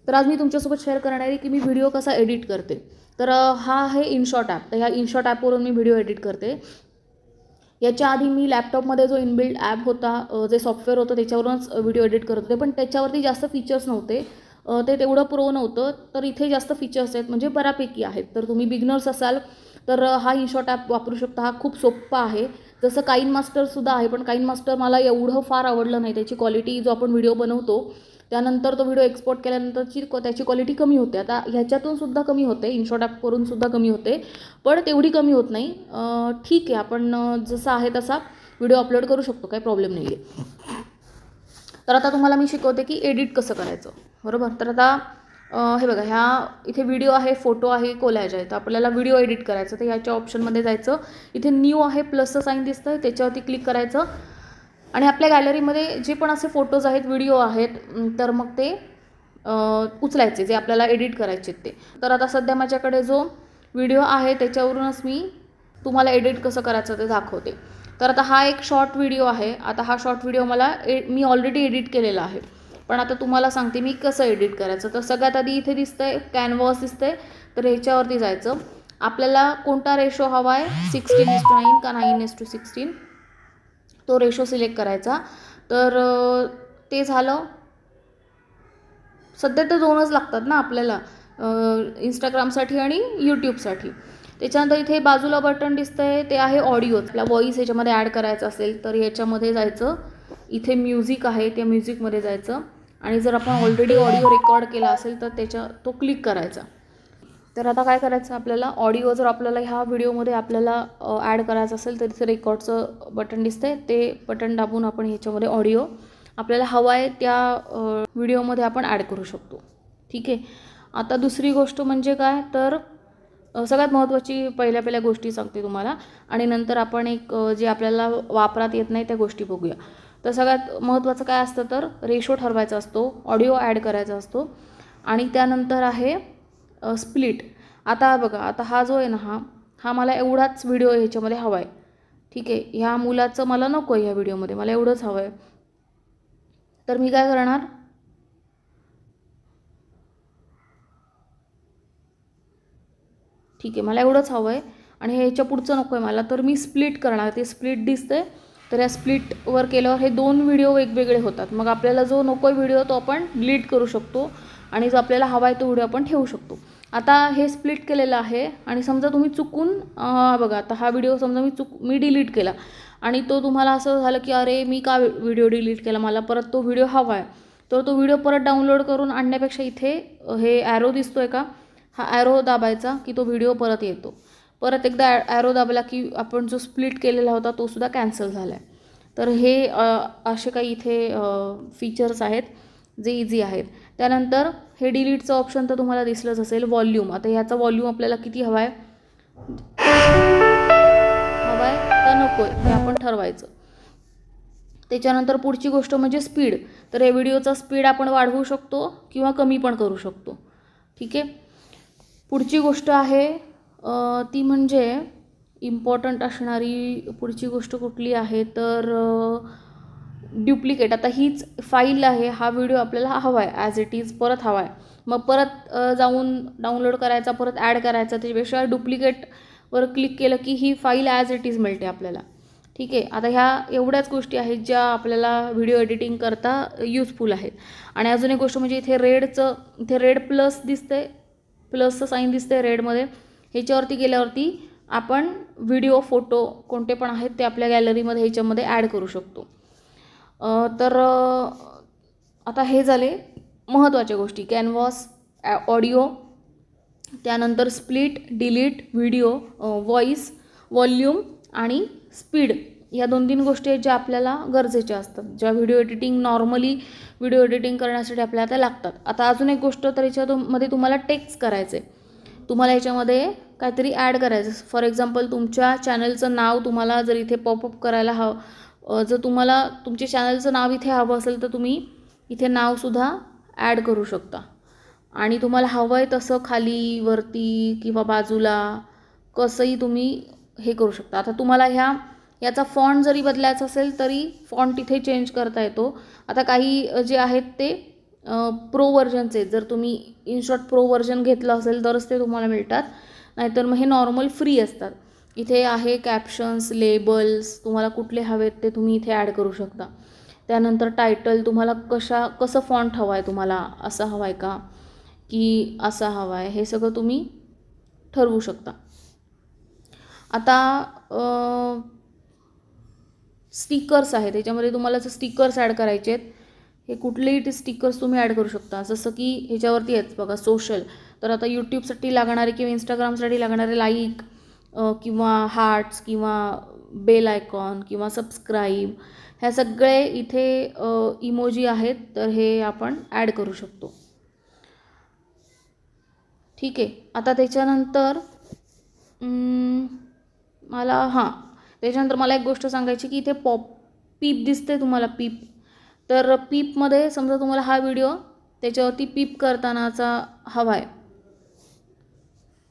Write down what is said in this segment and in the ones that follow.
तर आज मी तुमच्यासोबत शेअर करणार आहे की मी व्हिडिओ कसा एडिट करते। तर हा आहे इनशॉट ॲप। तर ह्या इनशॉट ॲपवरून मी व्हिडिओ एडिट करते। याच्या आधी मी लॅपटॉपमध्ये जो इनबिल्ट ॲप होता, जे सॉफ्टवेअर होतं त्याच्यावरूनच व्हिडिओ एडिट करत होते, पण त्याच्यावरती जास्त फीचर्स नव्हते, ते तेवढं प्रो नव्हतं। तर इथे जास्त फीचर्स आहेत, म्हणजे बऱ्यापैकी आहेत। तर तुम्ही बिगनर्स असाल तर हा इनशॉट ॲप वापरू शकता। हा खूप सोप्पा आहे। जसं काइन मास्टरसुद्धा आहे, पण काइन मास्टर मला एवढं फार आवडलं नाही। त्याची क्वालिटी जो आपण व्हिडिओ बनवतो त्यानंतर तो व्हिडिओ एक्सपोर्ट केल्यानंतरची त्याची क्वालिटी कमी होते। आता ह्याच्यातून सुद्धा कमी होते, इनशॉट ॲपवरून सुद्धा कमी होते, पण तेवढी कमी होत नाही। ठीक आहे, आपण जसा आहे तसा व्हिडिओ अपलोड करू शकतो, काही प्रॉब्लेम नाही आहे। तर आता तुम्हाला मी शिकवते की एडिट कसं करायचं, बरोबर। तर आता हे बघा, ह्या इथे व्हिडिओ आहे, फोटो आहे, कोलॅज आहे। तर आपल्याला व्हिडिओ एडिट करायचं, तर ह्याच्या ऑप्शनमध्ये जायचं। इथे न्यू आहे, प्लसचं साईन दिसतं, त्याच्यावरती क्लिक करायचं आणि आपल्या गॅलरीमध्ये जे पण असे फोटोज आहेत, व्हिडिओ आहेत, तर मग ते उचलायचे, जे आपल्याला एडिट करायचे ते। तर आता सध्या माझ्याकडे जो व्हिडिओ आहे त्याच्यावरूनच मी तुम्हाला एडिट कसं करायचं ते दाखवते। तर आता हा एक शॉर्ट व्हिडिओ आहे। आता हा शॉर्ट व्हिडिओ मी ऑलरेडी एडिट केलेला आहे, पण आता तुम्हाला सांगते मी कसं एडिट करायचं। तर सगळ्यात आधी इथे दिसतंय कॅनव्हास दिसतंय, तर ह्याच्यावरती जायचं। आपल्याला कोणता रेशो हवा आहे, 16:9 का 9:16, तो रेशो सिलेक्ट करायचा। तर ते झालं। सध्या तर 2च लागतात ना आपल्याला, इंस्टाग्रामसाठी आणि यूट्यूबसाठी। त्याच्यानंतर इथे बाजूला बटन दिसतंय, ते आहे ऑडिओ। आपला व्हॉईस ह्याच्यामध्ये ॲड करायचा असेल तर ह्याच्यामध्ये जायचं। इथे म्युझिक आहे, त्या म्युझिकमध्ये जायचं आणि जर आपण ऑलरेडी ऑडिओ रेकॉर्ड केला असेल तर तो क्लिक करायचा। तर आता काय करायचं, आपल्याला ऑडिओ जर आपल्याला ह्या व्हिडिओमध्ये आपल्याला ॲड करायचं असेल तर इथे रेकॉर्डचं बटन दिसतंय, ते बटन दाबून आपण ह्याच्यामध्ये ऑडिओ आपल्याला हवा आहे त्या व्हिडिओमध्ये आपण ॲड करू शकतो। ठीक आहे। आता दुसरी गोष्ट म्हणजे काय, तर सगळ्यात महत्त्वाची पहिल्या गोष्टी सांगते तुम्हाला, आणि नंतर आपण जे आपल्याला वापरात येत नाही त्या गोष्टी बघूया। तर सगळ्यात महत्त्वाचं काय असतं, तर रेशो ठरवायचा असतो, ऑडिओ ॲड करायचा असतो, आणि त्यानंतर आहे स्प्लिट। आता बघा, आता हा जो आहे ना, हा मला एवढाच व्हिडिओ ह्याच्यामध्ये हवा आहे। ठीक आहे, ह्या मुलाचं मला नको आहे, ह्या व्हिडिओमध्ये मला एवढंच हवं आहे। तर मी काय करणार, ठीक आहे, मला एवढंच हवं आहे आणि ह्याच्या पुढचं नको आहे मला, तर मी स्प्लिट करणार। ते स्प्लिट दिसतंय, तर या स्प्लिटवर केल्यावर हे 2 व्हिडिओ वेगवेगळे होतात। मग आपल्याला जो नको आहे व्हिडिओ तो आपण डिलीट करू शकतो आणि जो आपल्याला हवा आहे तो व्हिडिओ आपण ठेवू शकतो। आता हे स्प्लिट केलेलं आहे आणि समजा तुम्ही चुकून बघा, आता हा व्हिडिओ समजा मी डिलीट केला आणि तो तुम्हाला असं झालं की अरे मी का व्हिडिओ डिलीट केला, मला परत तो व्हिडिओ हवा आहे, तर तो व्हिडिओ परत डाउनलोड करून आणण्यापेक्षा इथे हे ॲरो दिसतोय का, हा ॲरो दाबायचा की तो व्हिडिओ परत येतो। परत एकदा ॲरो दाबला की आपण जो स्प्लिट केलेला होता तो सुद्धा कॅन्सल झाला आहे। तर हे असे काही इथे फीचर्स आहेत जे इझी आहेत। त्यानंतर हे डिलीटचं ऑप्शन तर तुम्हाला दिसलंच असेल, व्हॉल्यूम। आता ह्याचा व्हॉल्यूम आपल्याला किती हवा आहे का नको आहे हे आपण ठरवायचं। त्याच्यानंतर पुढची गोष्ट म्हणजे स्पीड। तर हे व्हिडिओचा स्पीड आपण वाढवू शकतो किंवा कमी पण करू शकतो। ठीक आहे। पुढची गोष्ट आहे ती म्हणजे इम्पॉर्टंट असणारी पुढची गोष्ट कुठली आहे, तर ड्युप्लिकेट। आता हीच फाईल आहे, हा व्हिडिओ आपल्याला हवा आहे ॲज इट इज, परत हवा आहे, मग परत जाऊन डाउनलोड करायचा, परत ॲड करायचा, त्याच्यापेक्षा डुप्लिकेटवर क्लिक केलं की ही फाईल ॲज इट इज मिळते आपल्याला। ठीक आहे। आता ह्या एवढ्याच गोष्टी आहेत ज्या आपल्याला व्हिडिओ एडिटिंग करता यूजफुल आहेत। आणि अजून एक गोष्ट म्हणजे इथे रेड प्लस दिसतंय, प्लसचं साईन दिसतंय रेडमध्ये, ह्याच्यावरती गेल्यावरती आपण व्हिडिओ फोटो कोणते पण आहेत ते आपल्या गॅलरीमध्ये ह्याच्यामध्ये ॲड करू शकतो। तर आता हे झाले महत्त्वाच्या गोष्टी, कॅनव्हास, ऑडिओ, त्यानंतर split, delete, video, voice, volume आणि स्पीड। या 2-3 गोष्टी आहेत ज्या आपल्याला गरजेच्या असतात, ज्या नॉर्मली व्हिडिओ एडिटिंग करण्यासाठी आपल्याला त्या लागतात। आता अजून एक गोष्ट, तर याच्यामध्ये तुम्हाला टेक्स्ट करायचं आहे, तुम्हाला याच्यामध्ये काहीतरी ॲड करायचं। फॉर एक्झाम्पल तुमच्या चॅनलचं नाव तुम्हाला जर इथे पॉपअप करायला हवं, जर तुम्हाला तुमच्या चॅनलचं नाव इथे हवं असेल तर तुम्ही इथे नावसुद्धा ॲड करू शकता आणि तुम्हाला हवं आहे तसं खाली, वरती किंवा बाजूला कसंही तुम्ही हे करू शकता। आता तुम्हाला याचा फॉन्ट जरी बदलायचा असेल तरी फॉन्ट इथे चेंज करता येतो। आता काही जे आहेत ते प्रो व्हर्जनचे, जर तुम्ही इनशॉट प्रो व्हर्जन घेतलं असेल तरच ते तुम्हाला मिळतात, नाहीतर मग हे नॉर्मल फ्री असतात. इथे आहे कॅप्शन्स, लेबल्स, तुम्हाला कुठले हवेत ते तुम्ही इथे ॲड करू शकता. त्यानंतर टायटल, तुम्हाला कसं फॉन्ट हवं आहे, तुम्हाला असं हवं आहे का की असा हवा आहे, हे सगळं तुम्ही ठरवू शकता. आता स्टिकर्स आहे, त्याच्यामध्ये तुम्हाला जर स्टिकर्स ॲड करायचे आहेत, हे कुठलेही स्टिकर्स तुम्ही ॲड करू शकता. जसं की ह्याच्यावरती आहेत बघा सोशल, तर आता यूट्यूबसाठी लागणारे किंवा इंस्टाग्रामसाठी लागणारे लाईक किंवा हार्ट्स किंवा बेल आयकॉन किंवा सबस्क्राईब, ह्या सगळे इथे इमोजी आहेत, तर हे आपण ॲड करू शकतो. ठीक आहे. आता त्याच्यानंतर मला एक गोष्ट सांगायची की इथे पीप दिसते तुम्हाला, पीप. तर पीपमध्ये समजा तुम्हाला हा व्हिडिओ त्याच्यावरती पीप करतानाचा हवा आहे,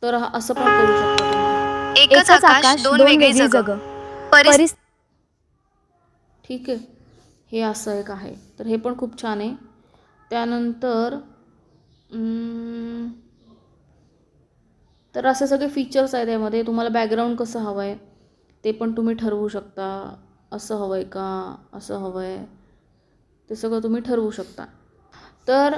तर असं पण करू शकता तुम्ही. एकच आकाश दोन वेगळी जग. ठीक आहे, हे असं एक आहे, तर हे पण खूप छान आहे. त्यानंतर तर असे सगळे फीचर्स आहेत यामध्ये. तुम्हाला बॅकग्राऊंड कसं हवं आहे ते पण तुम्ही ठरवू शकता, असं हवं आहे का, असं हवं आहे, ते सगळं तुम्ही ठरवू शकता. तर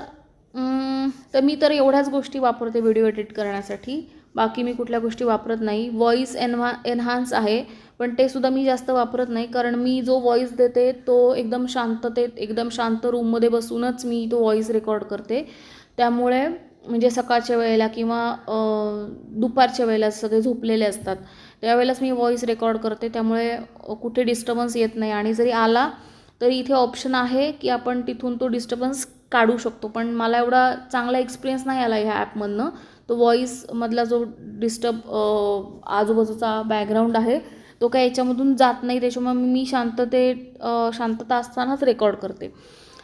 मी तर एवढ्याच गोष्टी वापरते व्हिडिओ एडिट करण्यासाठी, बाकी मी कुठल्या गोष्टी वापरत नाही. व्हॉईस एनहान्स आहे, पण ते सुद्धा मी जास्त वापरत नाही, कारण मी जो व्हॉईस देते तो एकदम शांततेत, एकदम शांत रूममध्ये बसूनच मी तो व्हॉईस रेकॉर्ड करते. त्यामुळे म्हणजे सकाळच्या वेळेला किंवा दुपारच्या वेळेला सगळे झोपलेले असतात त्यावेळेलाच मी व्हॉईस रेकॉर्ड करते, त्यामुळे कुठे डिस्टर्बन्स येत नाही. आणि जरी आला तरी इथे ऑप्शन आहे की आपण तिथून तो डिस्टर्बन्स काढू शकतो, पण मला एवढा चांगला एक्सपिरियन्स नाही आला ह्या ॲपमधनं. तो व्हॉईसमधला जो आजूबाजूचा बॅकग्राऊंड आहे तो काय याच्यामधून जात नाही, त्याच्यामुळे मी शांतता असतानाच रेकॉर्ड करते.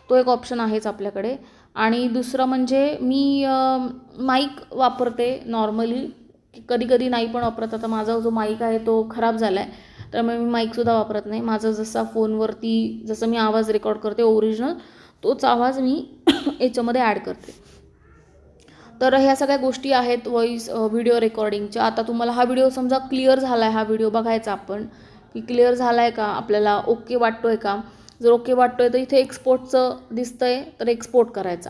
तो एक ऑप्शन आहेच आपल्याकडे. आणि दुसरं म्हणजे मी माईक वापरते नॉर्मली, कधी कधी नाही पण वापरत. आता माझा जो माईक आहे तो खराब झाला आहे, त्यामुळे मी माईकसुद्धा वापरत नाही. माझं जसा फोनवरती जसं मी आवाज रेकॉर्ड करते ओरिजिनल, तोच आवाज मी याच्यामध्ये ॲड करते. तर ह्या सगळ्या गोष्टी आहेत व्हॉईस व्हिडिओ रेकॉर्डिंगच्या. आता तुम्हाला हा व्हिडिओ समजा क्लिअर झाला आहे, हा व्हिडिओ बघायचा आपण की क्लिअर झाला आहे का, आपल्याला ओके वाटतो आहे का. जर ओके वाटतो आहे तर इथे एक्सपोर्टचं दिसतं आहे, तर एक्सपोर्ट करायचा,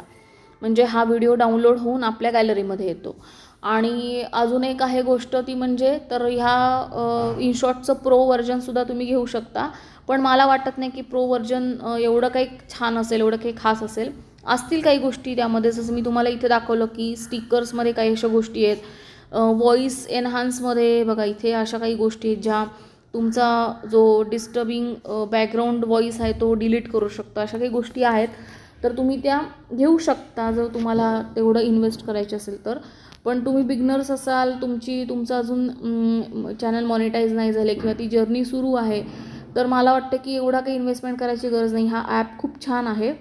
म्हणजे हा व्हिडिओ डाउनलोड होऊन आपल्या गॅलरीमध्ये येतो. आणि अजून एक आहे गोष्ट ती म्हणजे, तर ह्या इनशॉटचं प्रो व्हर्जनसुद्धा तुम्ही घेऊ शकता, पण मला वाटत नाही की प्रो व्हर्जन एवढं काही छान असेल, एवढं काही खास असेल. असतील काही गोष्टी त्यामध्ये, जसं मी तुम्हाला इथे दाखवलं की स्टिकर्समध्ये काही अशा गोष्टी आहेत. व्हॉईस एनहान्समध्ये बघा इथे अशा काही गोष्टी आहेत ज्या तुमचा जो डिस्टर्बिंग बॅकग्राऊंड व्हॉईस आहे तो डिलीट करू शकता. अशा काही गोष्टी आहेत, तर तुम्ही त्या घेऊ शकता जर तुम्हाला तेवढं इन्व्हेस्ट करायचं असेल तर. पण तुम्ही बिगनर्स असाल, तुमचं अजून चॅनल मॉनिटाईज नाही झाले किंवा ती जर्नी सुरू आहे, तर मला वाटतं की एवढा काही इन्व्हेस्टमेंट करायची गरज नाही. हा ॲप खूप छान आहे,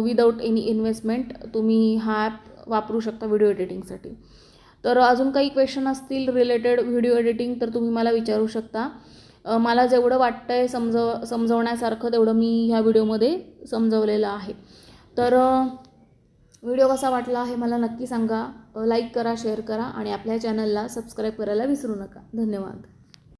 विदाऊट एनी इन्व्हेस्टमेंट तुम्ही हा ॲप वापरू शकता व्हिडिओ एडिटिंगसाठी. तर अजून काही क्वेश्चन असतील रिलेटेड व्हिडिओ एडिटिंग तर तुम्ही मला विचारू शकता. मला जेवढं वाटतं आहे समजवण्यासारखं तेवढं मी ह्या व्हिडिओमध्ये समजवलेलं आहे. तर व्हिडिओ कसा वाटला हे मला नक्की सांगा. लाईक करा, शेअर करा आणि आपल्या चॅनलला सबस्क्राईब करायला विसरू नका. धन्यवाद.